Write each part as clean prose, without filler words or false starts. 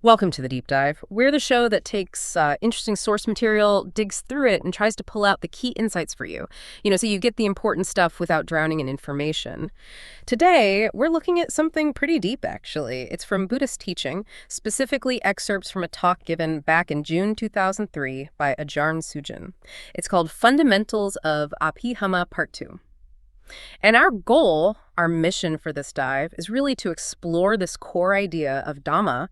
Welcome to the Deep Dive. We're the show that takes interesting source material, digs through it, and tries to pull out the key insights for you. So you get the important stuff without drowning in information. Today, we're looking at something pretty deep, actually. It's from Buddhist teaching, specifically excerpts from a talk given back in June 2003 by Ajahn Sujin. It's called Fundamentals of Abhidhamma Part 2. And our goal, our mission for this dive, is really to explore this core idea of Dhamma.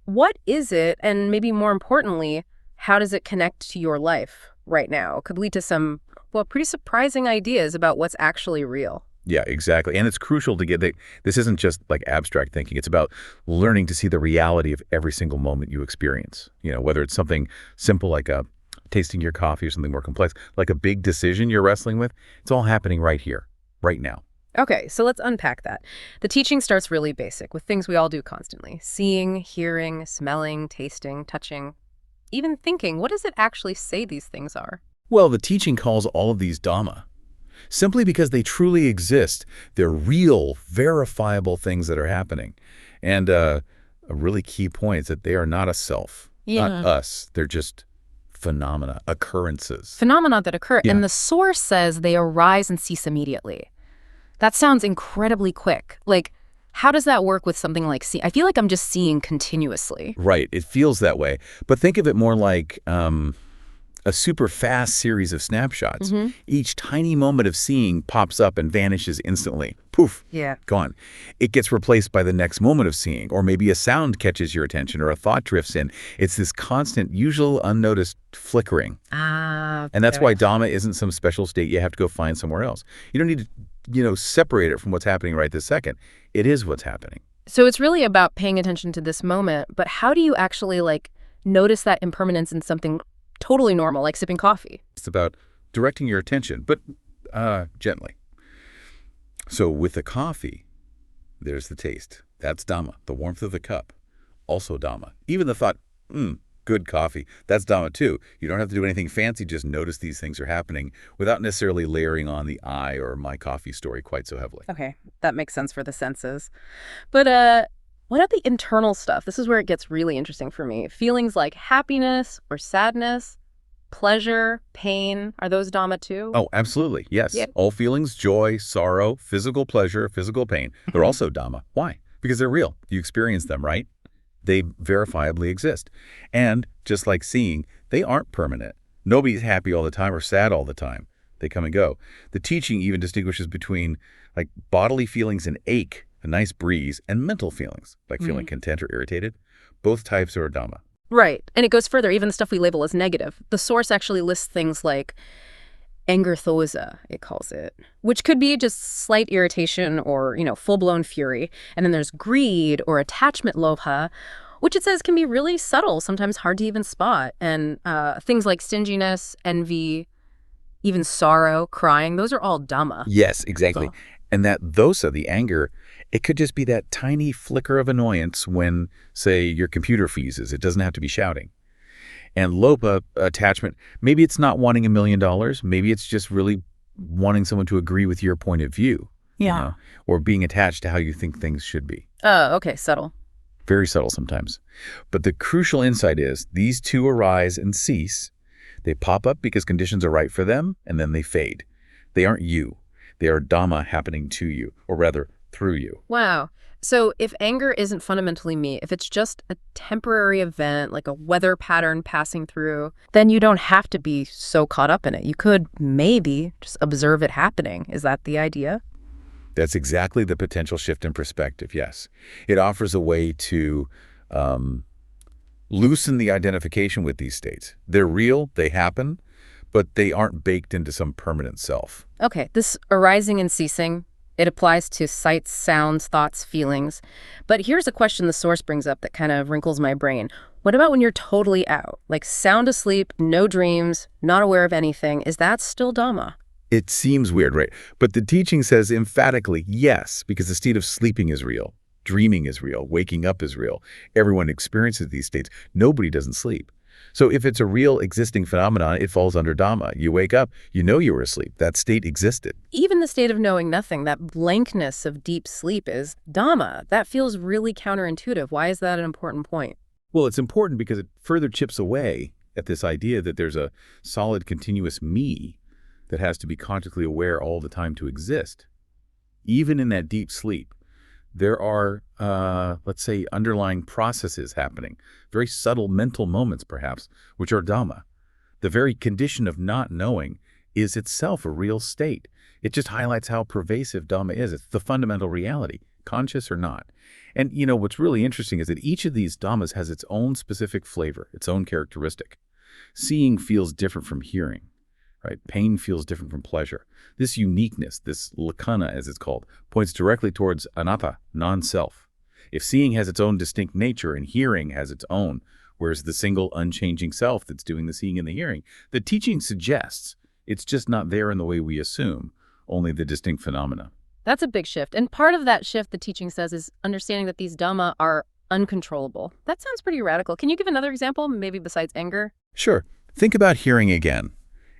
What is it, and maybe more importantly, how does it connect to your life right now? It could lead to some, pretty surprising ideas about what's actually real. Yeah, exactly. And it's crucial to get that this isn't just like abstract thinking. It's about learning to see the reality of every single moment you experience. Whether it's something simple like tasting your coffee or something more complex, like a big decision you're wrestling with, it's all happening right here, right now. Okay, so let's unpack that. The teaching starts really basic with things we all do constantly. Seeing, hearing, smelling, tasting, touching, even thinking. What does it actually say these things are? Well, the teaching calls all of these Dhamma simply because they truly exist. They're real, verifiable things that are happening. And a really key point is that they are not a self, not us. They're just phenomena, occurrences. Phenomena that occur. Yeah. And the source says they arise and cease immediately. That sounds incredibly quick. Like, how does that work with something like seeing? I feel like I'm just seeing continuously. Right. It feels that way. But think of it more like a super fast series of snapshots. Each tiny moment of seeing pops up and vanishes instantly. Poof. Yeah. Gone. It gets replaced by the next moment of seeing, or maybe a sound catches your attention or a thought drifts in. It's this constant, usual unnoticed flickering. And that's why Dhamma isn't some special state you have to go find somewhere else. You don't need to separate it from what's happening right this second. It is what's happening. So it's really about paying attention to this moment, but how do you actually notice that impermanence in something totally normal, like sipping coffee? It's about directing your attention, but gently. So with the coffee, there's the taste. That's Dhamma. The warmth of the cup, also Dhamma. Even the thought, good coffee, that's Dhamma too. You don't have to do anything fancy, just notice these things are happening without necessarily layering on the I or my coffee story quite so heavily. Okay, that makes sense for the senses. But what about the internal stuff? This is where it gets really interesting for me. Feelings like happiness or sadness, pleasure, pain, are those Dhamma too? Oh, absolutely. Yes. Yeah. All feelings, joy, sorrow, physical pleasure, physical pain, they're also Dhamma. Why? Because they're real. You experience them, right? They verifiably exist. And just like seeing, they aren't permanent. Nobody's happy all the time or sad all the time. They come and go. The teaching even distinguishes between bodily feelings and ache, a nice breeze, and mental feelings, like feeling content or irritated. Both types are Dhamma. Right. And it goes further, even the stuff we label as negative. The source actually lists things like anger thosa, it calls it, which could be just slight irritation or, full-blown fury. And then there's greed or attachment lobha, which it says can be really subtle, sometimes hard to even spot. And things like stinginess, envy, even sorrow, crying, those are all Dhamma. Yes, exactly. And that dosa, the anger, it could just be that tiny flicker of annoyance when, say, your computer freezes. It doesn't have to be shouting. And lopa, attachment, maybe it's not wanting $1 million. Maybe it's just really wanting someone to agree with your point of view. Yeah. Or being attached to how you think things should be. Oh, okay, subtle. Very subtle sometimes. But the crucial insight is these two arise and cease. They pop up because conditions are right for them, and then they fade. They aren't you. They are Dhamma happening to you, or rather, through you. Wow. So if anger isn't fundamentally me, if it's just a temporary event, like a weather pattern passing through, then you don't have to be so caught up in it. You could maybe just observe it happening. Is that the idea? That's exactly the potential shift in perspective, yes. It offers a way to loosen the identification with these states. They're real, they happen, but they aren't baked into some permanent self. Okay, this arising and ceasing, it applies to sights, sounds, thoughts, feelings. But here's a question the source brings up that kind of wrinkles my brain. What about when you're totally out, like sound asleep, no dreams, not aware of anything? Is that still Dhamma? It seems weird, right? But the teaching says emphatically yes, because the state of sleeping is real. Dreaming is real. Waking up is real. Everyone experiences these states. Nobody doesn't sleep. So if it's a real existing phenomenon, it falls under Dhamma. You wake up, you know you were asleep. That state existed. Even the state of knowing nothing, that blankness of deep sleep, is Dhamma. That feels really counterintuitive. Why is that an important point? Well, it's important because it further chips away at this idea that there's a solid, continuous me that has to be consciously aware all the time to exist. Even in that deep sleep, there are, let's say, underlying processes happening, very subtle mental moments, perhaps, which are Dhamma. The very condition of not knowing is itself a real state. It just highlights how pervasive Dhamma is. It's the fundamental reality, conscious or not. And, what's really interesting is that each of these Dhammas has its own specific flavor, its own characteristic. Seeing feels different from hearing, right? Pain feels different from pleasure. This uniqueness, this lakkhana as it's called, points directly towards anatta, non-self. If seeing has its own distinct nature and hearing has its own, whereas the single unchanging self that's doing the seeing and the hearing, the teaching suggests it's just not there in the way we assume, only the distinct phenomena. That's a big shift. And part of that shift, the teaching says, is understanding that these Dhamma are uncontrollable. That sounds pretty radical. Can you give another example, maybe besides anger? Sure. Think about hearing again.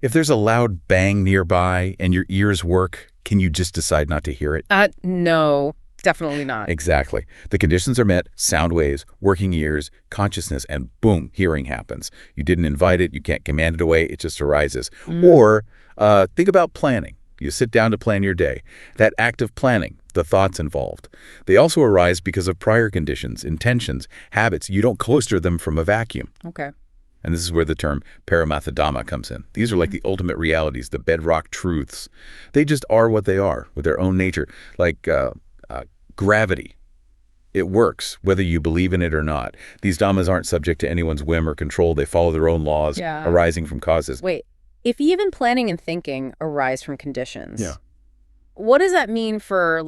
If there's a loud bang nearby and your ears work, can you just decide not to hear it? No, definitely not. Exactly. The conditions are met, sound waves, working ears, consciousness, and boom, hearing happens. You didn't invite it, you can't command it away, it just arises. Or think about planning. You sit down to plan your day. That act of planning, the thoughts involved, they also arise because of prior conditions, intentions, habits. You don't cluster them from a vacuum. Okay. And this is where the term Paramatha Dhamma comes in. These are like the ultimate realities, the bedrock truths. They just are what they are with their own nature, like gravity. It works, whether you believe in it or not. These Dhammas aren't subject to anyone's whim or control. They follow their own laws arising from causes. Wait, if even planning and thinking arise from conditions, Yeah. what does that mean for,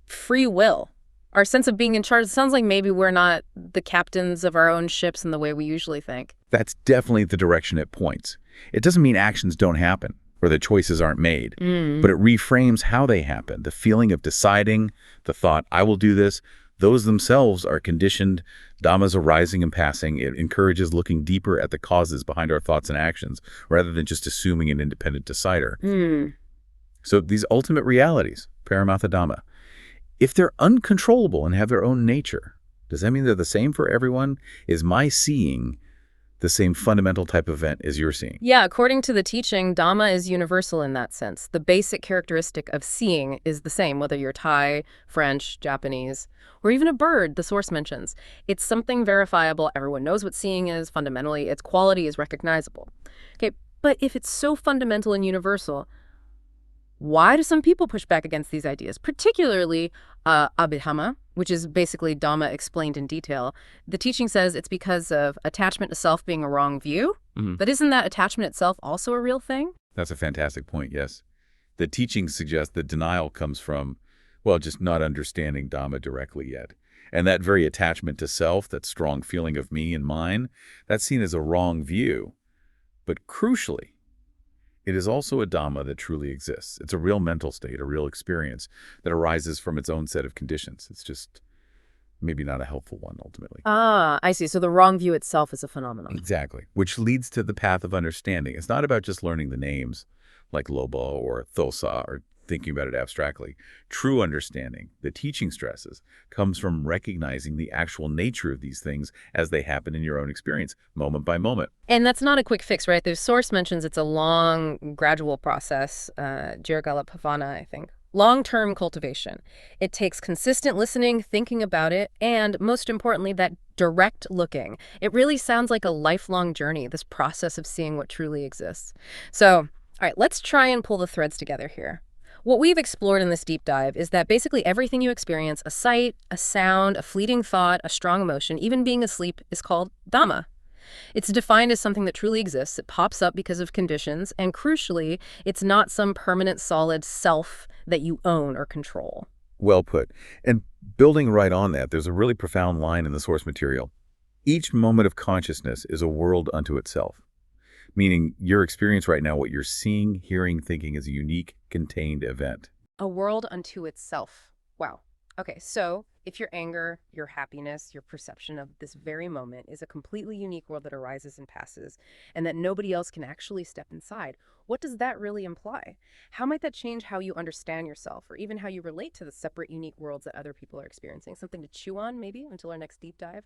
free will? Our sense of being in charge? It sounds like maybe we're not the captains of our own ships in the way we usually think. That's definitely the direction it points. It doesn't mean actions don't happen or that choices aren't made, but it reframes how they happen. The feeling of deciding, the thought, I will do this, those themselves are conditioned Dhammas arising and passing. It encourages looking deeper at the causes behind our thoughts and actions rather than just assuming an independent decider. So these ultimate realities, Paramatha Dhamma, if they're uncontrollable and have their own nature, does that mean they're the same for everyone? Is my seeing the same fundamental type of event as you're seeing? Yeah, according to the teaching, Dhamma is universal in that sense. The basic characteristic of seeing is the same, whether you're Thai, French, Japanese, or even a bird, the source mentions. It's something verifiable. Everyone knows what seeing is. Fundamentally, its quality is recognizable. Okay, but if it's so fundamental and universal, why do some people push back against these ideas, particularly Abhidhamma, which is basically Dhamma explained in detail? The teaching says it's because of attachment to self being a wrong view. But isn't that attachment itself also a real thing? That's a fantastic point, yes. The teaching suggests that denial comes from, well, just not understanding Dhamma directly yet. And that very attachment to self, that strong feeling of me and mine, that's seen as a wrong view. But crucially, it is also a Dhamma that truly exists. It's a real mental state, a real experience that arises from its own set of conditions. It's just maybe not a helpful one, ultimately. I see. So the wrong view itself is a phenomenon. Exactly, which leads to the path of understanding. It's not about just learning the names like Loba or Thosa or thinking about it abstractly. True understanding, the teaching stresses, comes from recognizing the actual nature of these things as they happen in your own experience, moment by moment. And that's not a quick fix, right? The source mentions it's a long, gradual process, Jirgala Pavana, I think. Long-term cultivation. It takes consistent listening, thinking about it, and most importantly, that direct looking. It really sounds like a lifelong journey, this process of seeing what truly exists. So, all right, let's try and pull the threads together here. What we've explored in this deep dive is that basically everything you experience, a sight, a sound, a fleeting thought, a strong emotion, even being asleep, is called Dhamma. It's defined as something that truly exists. It pops up because of conditions, and crucially, it's not some permanent solid self that you own or control. Well put. And building right on that, there's a really profound line in the source material. Each moment of consciousness is a world unto itself. Meaning your experience right now, what you're seeing, hearing, thinking is a unique, contained event. A world unto itself. Wow. Okay, so If your anger, your happiness, your perception of this very moment is a completely unique world that arises and passes, and that nobody else can actually step inside, what does that really imply? How might that change how you understand yourself, or even how you relate to the separate, unique worlds that other people are experiencing? Something to chew on, maybe, until our next deep dive.